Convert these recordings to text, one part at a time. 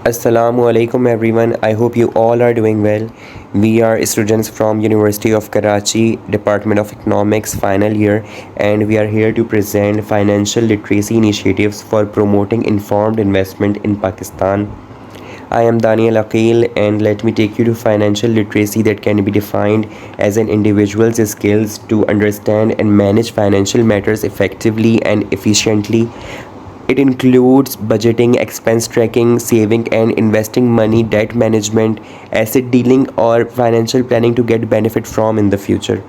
Assalamu alaikum everyone. I hope you all are doing well. We are students from University of Karachi, Department of Economics final year, and we are here to present financial literacy initiatives for promoting informed investment in Pakistan. I am Daniel Aqil, and let me take you to financial literacy that can be defined as an individual's skills to understand and manage financial matters effectively and efficiently. It includes budgeting, expense tracking, saving and investing money, debt management, asset dealing, or financial planning to get benefit from in the future.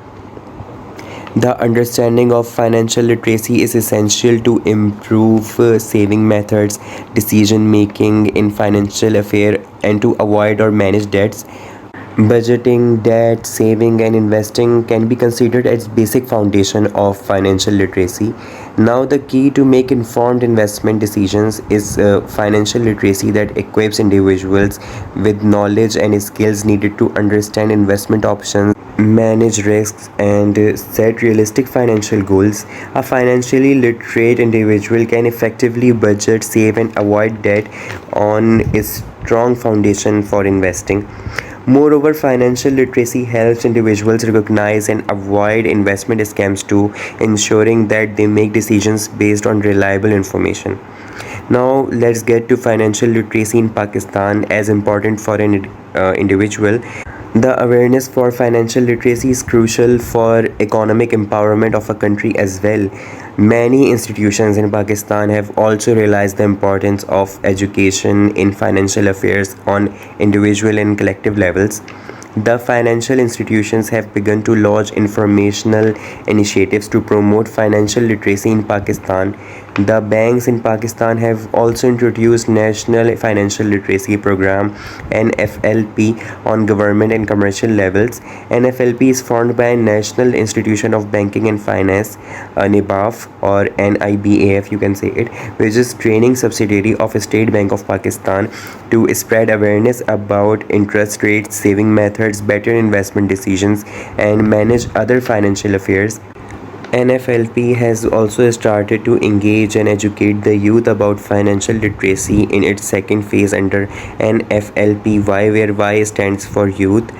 The understanding of financial literacy is essential to improve saving methods, decision making in financial affairs, and to avoid or manage debts. Budgeting, debt, saving, and investing can be considered as basic foundation of financial literacy. Now, the key to make informed investment decisions is financial literacy that equips individuals with knowledge and skills needed to understand investment options, manage risks, and set realistic financial goals. A financially literate individual can effectively budget, save, and avoid debt on a strong foundation for investing. Moreover, financial literacy helps individuals recognize and avoid investment scams too, ensuring that they make decisions based on reliable information. Now, let's get to financial literacy in Pakistan as important for an individual. The awareness for financial literacy is crucial for economic empowerment of a country as well. Many institutions in Pakistan have also realized the importance of education in financial affairs on individual and collective levels. The financial institutions have begun to launch informational initiatives to promote financial literacy in Pakistan. The banks in Pakistan have also introduced National Financial Literacy Program (NFLP) on government and commercial levels. NFLP is formed by National Institution of Banking and Finance, NIBAF or NIBAF you can say it, which is training subsidiary of State Bank of Pakistan to spread awareness about interest rates, saving methods, better investment decisions, and manage other financial affairs. NFLP has also started to engage and educate the youth about financial literacy in its second phase under NFLPY, where Y stands for youth.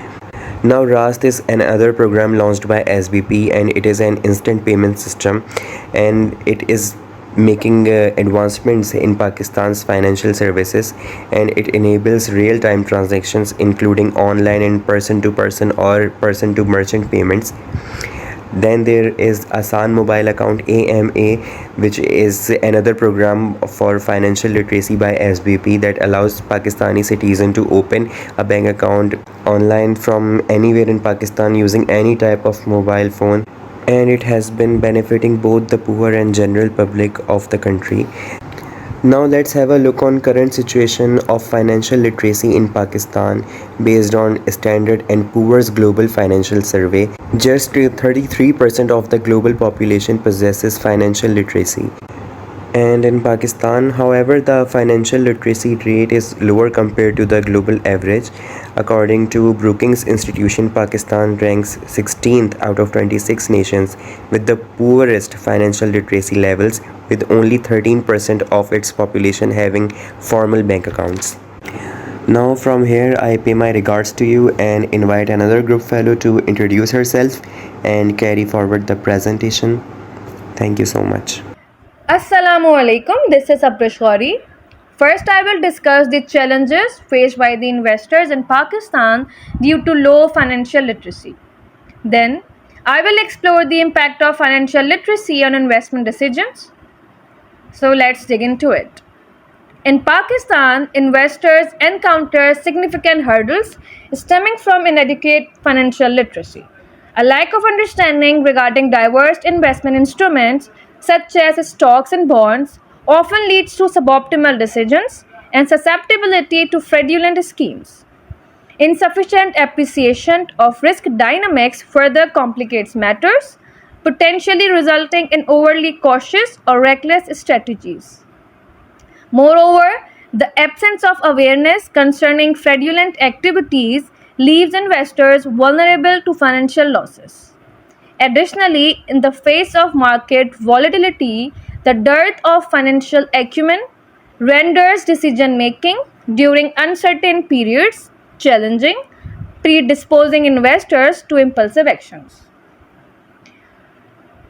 Now, RAST is another program launched by SBP, and it is an instant payment system, and it is making advancements in Pakistan's financial services, and it enables real-time transactions including online and person-to-person or person-to-merchant payments. Then there is Asan Mobile Account AMA, which is another program for financial literacy by SBP that allows Pakistani citizen to open a bank account online from anywhere in Pakistan using any type of mobile phone, and it has been benefiting both the poor and general public of the country. Now let's have a look on current situation of financial literacy in Pakistan based on Standard and Poor's Global Financial Survey. Just 33% of the global population possesses financial literacy. And in Pakistan, however, the financial literacy rate is lower compared to the global average. According to Brookings Institution, Pakistan ranks 16th out of 26 nations with the poorest financial literacy levels, with only 13% of its population having formal bank accounts. Now, from here, I pay my regards to you and invite another group fellow to introduce herself and carry forward the presentation. Thank you so much. Assalamu alaikum, this is Abrishwari. First, I will discuss the challenges faced by the investors in Pakistan due to low financial literacy. Then, I will explore the impact of financial literacy on investment decisions. So, let's dig into it. In Pakistan, investors encounter significant hurdles stemming from inadequate financial literacy. A lack of understanding regarding diverse investment instruments, such as stocks and bonds, often leads to suboptimal decisions and susceptibility to fraudulent schemes. Insufficient appreciation of risk dynamics further complicates matters, potentially resulting in overly cautious or reckless strategies. Moreover, the absence of awareness concerning fraudulent activities leaves investors vulnerable to financial losses. Additionally, in the face of market volatility, the dearth of financial acumen renders decision making during uncertain periods challenging, predisposing investors to impulsive actions.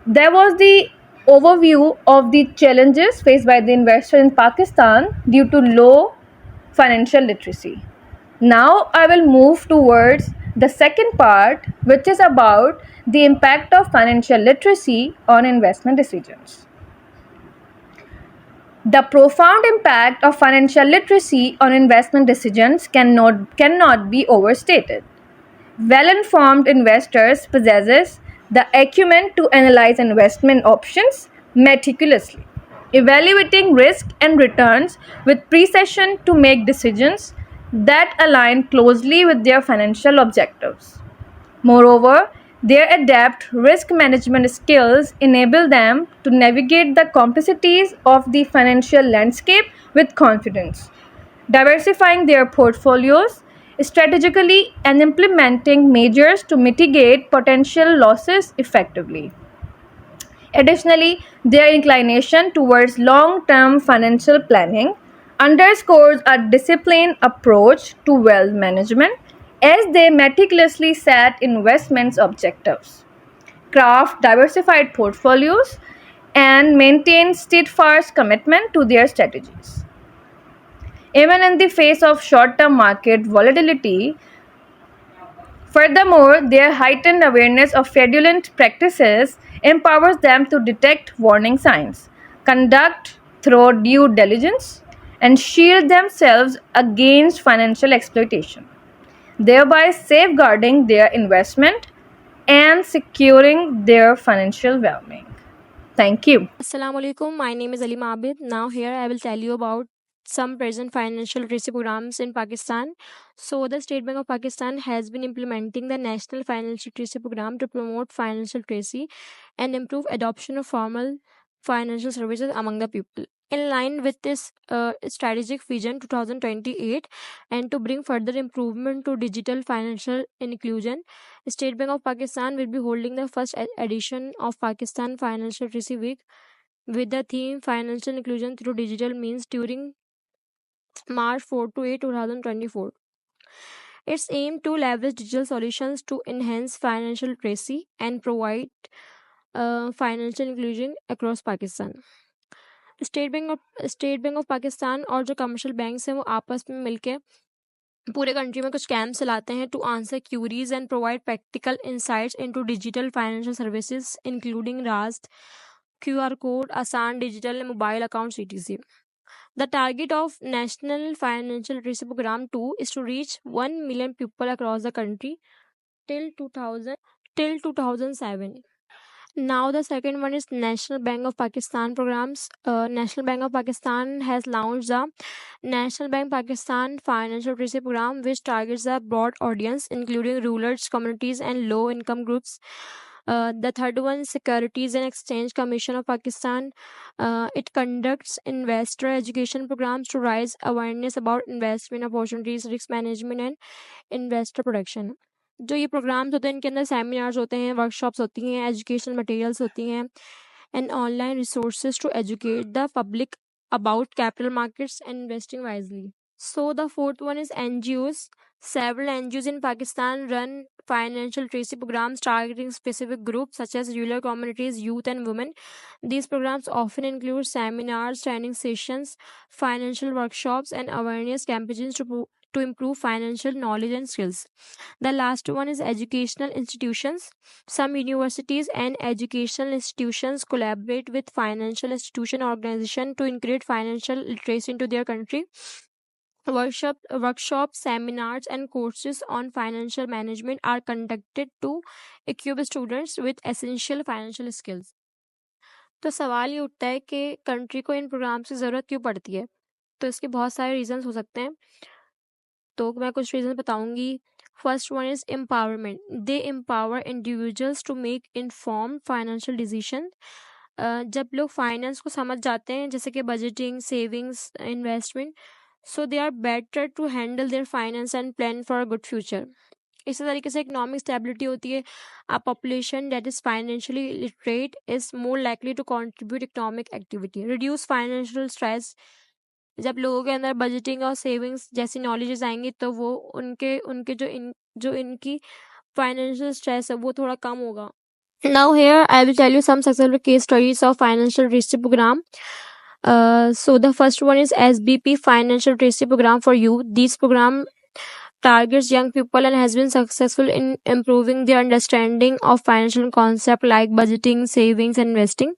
There was the overview of the challenges faced by the investor in Pakistan due to low financial literacy. Now I will move towards the second part, which is about the impact of financial literacy on investment decisions. The profound impact of financial literacy on investment decisions cannot be overstated. Well-informed investors possesses the acumen to analyze investment options meticulously, evaluating risk and returns with precision to make decisions that align closely with their financial objectives. Moreover, their adept risk management skills enable them to navigate the complexities of the financial landscape with confidence, diversifying their portfolios strategically and implementing measures to mitigate potential losses effectively. Additionally, their inclination towards long term financial planning underscores a disciplined approach to wealth management as they meticulously set investments objectives, craft diversified portfolios, and maintain steadfast commitment to their strategies. Even in the face of short term market volatility, furthermore, their heightened awareness of fraudulent practices empowers them to detect warning signs, conduct thorough due diligence, and shield themselves against financial exploitation, thereby safeguarding their investment and securing their financial well-being. Thank you. Assalamu alaikum. My name is Ali Mabid. Now here I will tell you about some present financial literacy programs in Pakistan. So the State Bank of Pakistan has been implementing the National Financial Literacy Program to promote financial literacy and improve adoption of formal financial services among the people. In line with this strategic vision 2028 and to bring further improvement to digital financial inclusion, State Bank of Pakistan will be holding the first edition of Pakistan Financial Literacy Week with the theme Financial Inclusion through Digital Means during March 4 to 8, 2024. It's aimed to leverage digital solutions to enhance financial literacy and provide financial inclusion across Pakistan. State bank of Pakistan और जो commercial banks हैं वो आपस में मिलके पूरे country में कुछ कैंप चलाते हैं to answer queries and provide practical insights into digital financial services including रास्ट QR code, आसान digital mobile account etc. The target of National Financial Literacy Program 2 is to reach 1 million people across the country till 2007. Now the second one is National Bank of Pakistan programs. National Bank of Pakistan has launched the National Bank Pakistan Financial Literacy Program, which targets a broad audience, including rural communities and low-income groups. The third one is Securities and Exchange Commission of Pakistan. It conducts investor education programs to raise awareness about investment opportunities, risk management, and investor protection. जो ये programmes होते हैं इनके अंदर seminars होते हैं, workshops होती हैं, एजुकेशनल मटेरियल्स होती हैं and online resources to educate the public about capital markets and investing wisely. So the fourth one is NGOs. Several NGOs in Pakistan run financial literacy programs targeting specific groups such as rural communities, youth, and women. These programs often include seminars, training sessions, financial workshops, and awareness campaigns to improve financial knowledge and skills. The last one is educational institutions. Some universities and educational institutions collaborate with financial institution organization to integrate financial literacy into their country. Workshops, seminars, and courses on financial management are conducted to equip students with essential financial skills. तो सवाल ये उठता है कि country को इन programmes की ज़रूरत क्यों पड़ती है? तो इसके बहुत सारे रीजंस हो सकते हैं, तो मैं कुछ रीजन बताऊंगी. First one is empowerment. They empower individuals to make inform financial decision. जब लोग फाइनेंस को समझ जाते हैं, जैसे कि budgeting, savings, investment, so they are better to handle their finance and plan for a good future. इसी तरीके से इकोनॉमिक स्टेबिलिटी होती है. A population that is financially literate is more likely to contribute economic activity. Reduce financial stress. जब लोगों के अंदर budgeting और सेविंग्स जैसी नॉलेजेस आएंगी तो वो उनके उनके जो इनकी फाइनेंशियल स्ट्रेस है वो थोड़ा कम होगा. Now here I will tell you some successful case stories of financial literacy program. So the first one is SBP Financial Literacy Program for Youth. This program targets young people and has been successful in improving their understanding of financial concepts like budgeting, savings, and investing.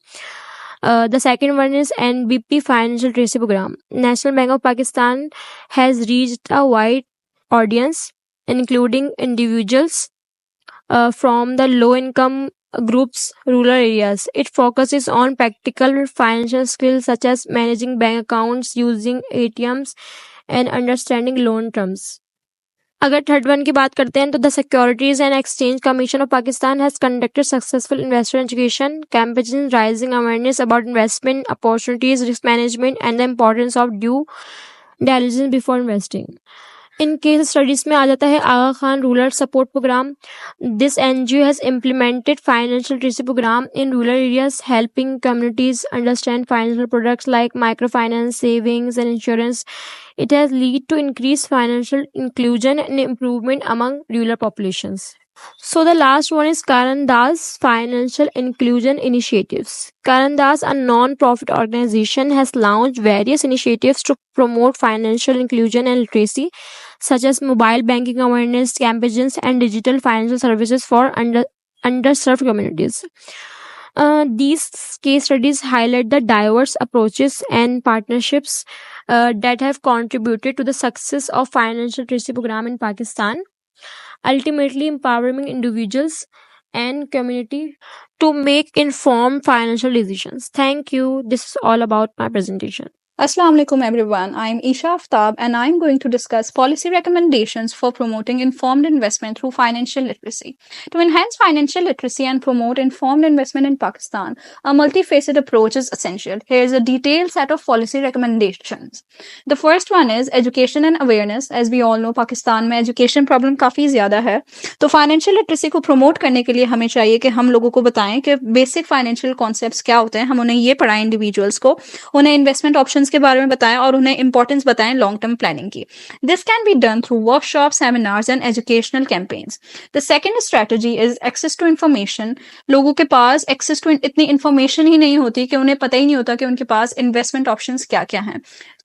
The second one is NBP Financial Literacy Program. National Bank of Pakistan has reached a wide audience, including individuals from the low income groups rural areas. It focuses on practical financial skills such as managing bank accounts, using ATMs, and understanding loan terms. अगर third one की बात करते हैं तो the securities and exchange commission of Pakistan has conducted successful investor education campaign raising awareness about investment opportunities, risk management and the importance of due diligence before investing. In case studies में आ जाता है Aga Khan rural support programme. This NGO has implemented financial literacy programme in rural areas helping communities understand financial products like micro finance, savings and insurance. It has led to increased financial inclusion and improvement among rural populations. So the last one is Karan Das Financial Inclusion Initiatives. Karan Das, a non-profit organization, has launched various initiatives to promote financial inclusion and literacy, such as mobile banking awareness campaigns and digital financial services for underserved communities. These case studies highlight the diverse approaches and partnerships that have contributed to the success of financial literacy program in Pakistan, ultimately empowering individuals and community to make informed financial decisions. Thank you. This is all about my presentation. Assalamu alaikum everyone. I am Isha Aftab and I am going to discuss policy recommendations for promoting informed investment through financial literacy. To enhance financial literacy and promote informed investment in Pakistan, a multifaceted approach is essential. Here is a detailed set of policy recommendations. The first one is education and awareness. As we all know, Pakistan में education problem काफ़ी ज़्यादा है. तो financial literacy को promote करने के लिए हमें चाहिए कि हम लोगों को बताएं कि basic financial concepts क्या होते हैं. हम उन्हें ये पढ़ाएं individuals को, उन्हें investment options के बारे में बताएं और उन्हें इंपॉर्टेंस बताएं लॉन्ग टर्म प्लानिंग की. This can be done through workshop, seminars and educational campaigns. The second strategy is access to information. लोगों के पास एक्सेस टू इतनी इन्फॉर्मेशन ही नहीं होती कि उन्हें पता ही नहीं होता कि उनके पास इन्वेस्टमेंट ऑप्शंस क्या क्या हैं.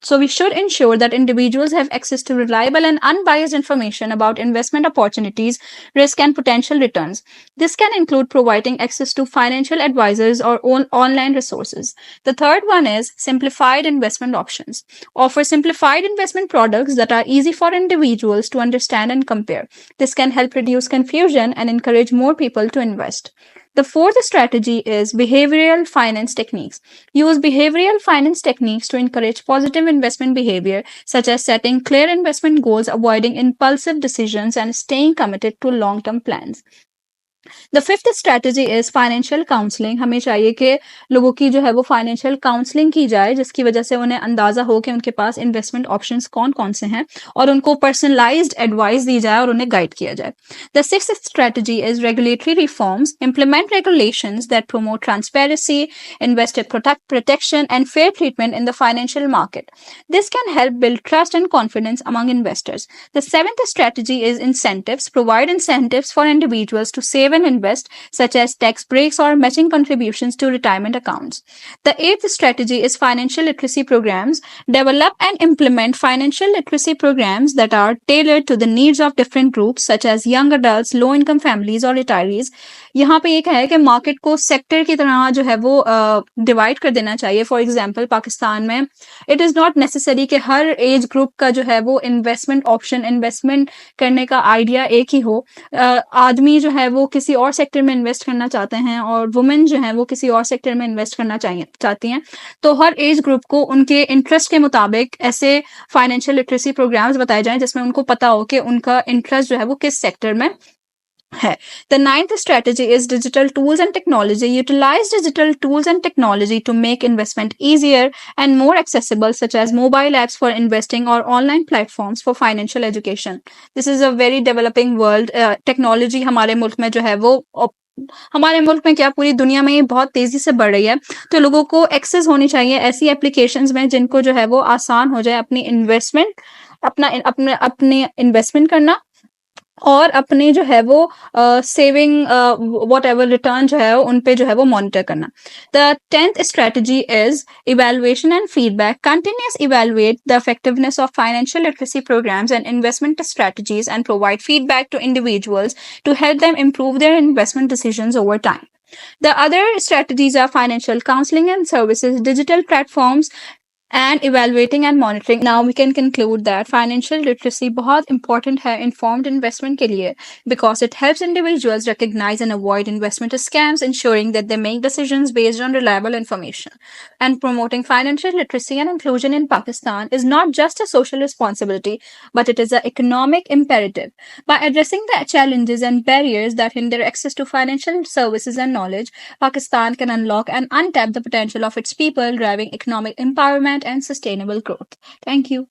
So we should ensure that individuals have access to reliable and unbiased information about investment opportunities, risk and potential returns. This can include providing access to financial advisors or online resources. The third one is simplified investment options. Offer simplified investment products that are easy for individuals to understand and compare. This can help reduce confusion and encourage more people to invest. The fourth strategy is behavioral finance techniques. Use behavioral finance techniques to encourage positive investment behavior, such as setting clear investment goals, avoiding impulsive decisions, and staying committed to long-term plans. The fifth strategy is financial counselling. हमें चाहिए कि लोगों की जो है वो financial counselling की जाए, जिसकी वजह से उन्हें अंदाजा हो कि उनके पास इन्वेस्टमेंट ऑप्शंस कौन कौन से हैं और उनको पर्सनलाइज्ड एडवाइस दी जाए और उन्हें गाइड किया जाए. The sixth strategy is regulatory reforms. Implement regulations that promote transparency, investor protection and fair treatment in the financial market. This can help build trust and confidence among investors. The seventh strategy is incentives. Provide incentives for individuals to save and invest, such as tax breaks or matching contributions to retirement accounts. The eighth strategy is financial literacy programs. Develop and implement financial literacy programs that are tailored to the needs of different groups, such as young adults, low-income families or retirees. यहाँ पे एक है कि market को sector की तरह जो है वो डिवाइड कर देना चाहिए. फॉर एग्जांपल पाकिस्तान में इट इज़ नॉट नेसेसरी कि हर एज ग्रुप का जो है वो इन्वेस्टमेंट ऑप्शन, इन्वेस्टमेंट करने का आइडिया एक ही हो. आदमी जो है वो किसी और सेक्टर में इन्वेस्ट करना चाहते हैं और वुमेन जो है वो किसी और सेक्टर में इन्वेस्ट करना चाहती हैं. तो हर एज ग्रुप को उनके इंटरेस्ट के मुताबिक ऐसे फाइनेंशियल लिटरेसी प्रोग्राम्स बताए जाएं जिसमें उनको पता हो कि उनका इंटरेस्ट जो है वो किस सेक्टर में है. The ninth strategy is digital tools and technology. Utilize digital tools and technology to make investment easier and more accessible, such as mobile apps for investing or online platforms for financial education. This is a very developing world. Technology हमारे मुल्क में जो है वो हमारे मुल्क में क्या पूरी दुनिया में ये बहुत तेज़ी से बढ़ रही है, तो लोगों को एक्सेस होनी चाहिए ऐसी एप्लीकेशंस में जिनको जो है वो आसान हो जाए अपनी इन्वेस्टमेंट अपने अपने इन्वेस्टमेंट करना और अपने जो है वो सेविंग व्हाटएवर रिटर्न जो है उन पे जो है वो मॉनिटर करना। The 10th strategy is evaluation and feedback. Continuous evaluate the effectiveness of financial literacy programs and investment strategies and provide feedback to individuals to help them improve their investment decisions over time. The other strategies are financial counseling and services, digital platforms, and evaluating and monitoring. Now we can conclude that financial literacy बहुत important है informed investment के लिए because it helps individuals recognize and avoid investment scams, ensuring that they make decisions based on reliable information. And promoting financial literacy and inclusion in Pakistan is not just a social responsibility, but it is an economic imperative. By addressing the challenges and barriers that hinder access to financial services and knowledge, Pakistan can unlock and untap the potential of its people, driving economic empowerment and sustainable growth. Thank you.